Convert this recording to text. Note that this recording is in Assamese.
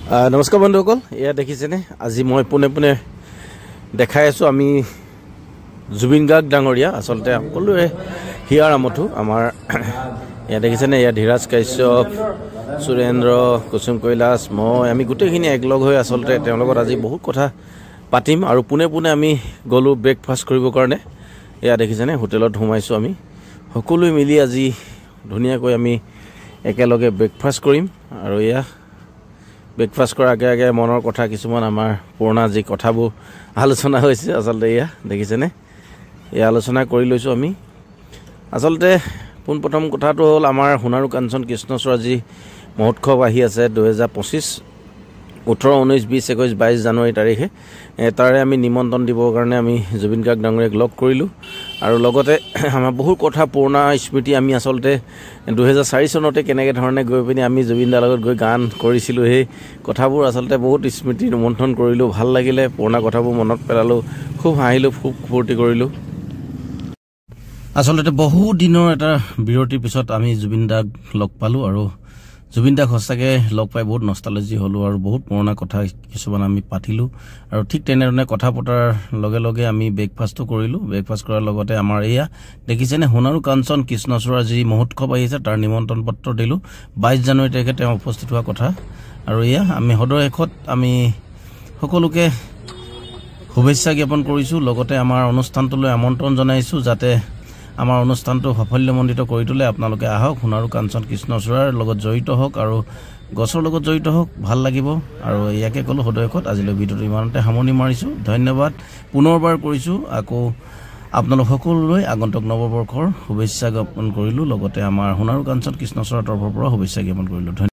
নমস্কাৰ বন্ধুসকল, এয়া দেখিছেনে আজি মই পোনে পোনে দেখাই আছোঁ আমি জুবিন গাৰ্গ ডাঙৰীয়া আচলতে সকলোৱে হিয়াৰ আমঠু আমাৰ এয়া দেখিছেনে এয়া ধীৰাজ কাশ্যপ সুৰেন্দ্ৰ কুসুম কৈলাশ মই আমি গোটেইখিনি একলগ হৈ আচলতে তেওঁৰ লগত আজি বহুত কথা পাতিম আৰু পোনে পোনে আমি গ'লোঁ ব্ৰেকফাষ্ট কৰিবৰ কাৰণে। এয়া দেখিছেনে হোটেলত সোমাইছোঁ আমি সকলোৱে মিলি আজি ধুনীয়াকৈ আমি একেলগে ব্ৰেকফাষ্ট কৰিম আৰু এয়া ব্ৰেকফাষ্ট কৰাৰ আগে আগে মনৰ কথা কিছুমান আমাৰ পুৰণা যি কথাবোৰ আলোচনা হৈছে আচলতে এয়া দেখিছেনে এয়া আলোচনা কৰি লৈছোঁ আমি। আচলতে পোনপ্ৰথম কথাটো হ'ল আমাৰ সোণাৰু কাঞ্চন কৃষ্ণচূড়া যি মহোৎসৱ আহি আছে 2025 18, 19, 20, 21, 22 জানুৱাৰী তাৰিখে তাৰে আমি নিমন্ত্ৰণ দিবৰ কাৰণে আমি জুবিন গাৰ্গ ডাঙৰীয়াক লগ কৰিলোঁ আৰু লগতে আমাৰ বহুত কথা পুৰণা স্মৃতি আমি আচলতে 2004 চনতে কেনেকৈ ধৰণে গৈ পিনি আমি জুবিন দাৰ লগত গৈ গান কৰিছিলোঁ সেই কথাবোৰ আচলতে বহুত স্মৃতি ৰোমন্থন কৰিলোঁ, ভাল লাগিলে, পুৰণা কথাবোৰ মনত পেলালোঁ, খুব হাঁহিলোঁ, খুব ফূৰ্তি কৰিলোঁ। আচলতে বহু দিনৰ এটা বিৰতিৰ পিছত আমি জুবিন দাক লগ পালোঁ আৰু জুবিন দাক সঁচাকৈ লগ পাই বহুত নষ্টালজি হ'লোঁ আৰু বহুত পুৰণা কথা কিছুমান আমি পাতিলোঁ আৰু ঠিক তেনেধৰণে কথা পতাৰ লগে লগে আমি ব্ৰেকফাষ্টো কৰিলোঁ। ব্ৰেকফাষ্ট কৰাৰ লগতে আমাৰ এয়া দেখিছেনে সোণাৰু কাঞ্চন কৃষ্ণচূড়াৰ যি মহোৎসৱ আহিছে তাৰ নিমন্ত্ৰণ পত্ৰ দিলোঁ। 22 জানুৱাৰী তাৰিখে তেওঁ উপস্থিত হোৱা কথা আৰু এয়া আমি সদৰ শেষত আমি সকলোকে শুভেচ্ছা জ্ঞাপন কৰিছোঁ, লগতে আমাৰ অনুষ্ঠানটোলৈ আমন্ত্ৰণ জনাইছোঁ যাতে আমাৰ অনুষ্ঠানটো সাফল্যমণ্ডিত কৰি তোলে। আপোনালোকে আহক, সোণাৰু কাঞ্চন কৃষ্ণচূড়াৰ লগত জড়িত হওক আৰু গছৰ লগত জড়িত হওক, ভাল লাগিব। আৰু ইয়াকে ক'লোঁ সদয়কত আজিলৈ ভিডিঅ'টো ইমানতে সামৰণি মাৰিছোঁ। ধন্যবাদ পুনৰবাৰ কৰিছোঁ। আকৌ আপোনালোক সকলোলৈ আগন্তুক নৱবৰ্ষৰ শুভেচ্ছা জ্ঞাপন কৰিলোঁ, লগতে আমাৰ সোণাৰু কাঞ্চন কৃষ্ণচূড়াৰ তৰফৰ পৰা শুভেচ্ছা জ্ঞাপন কৰিলোঁ।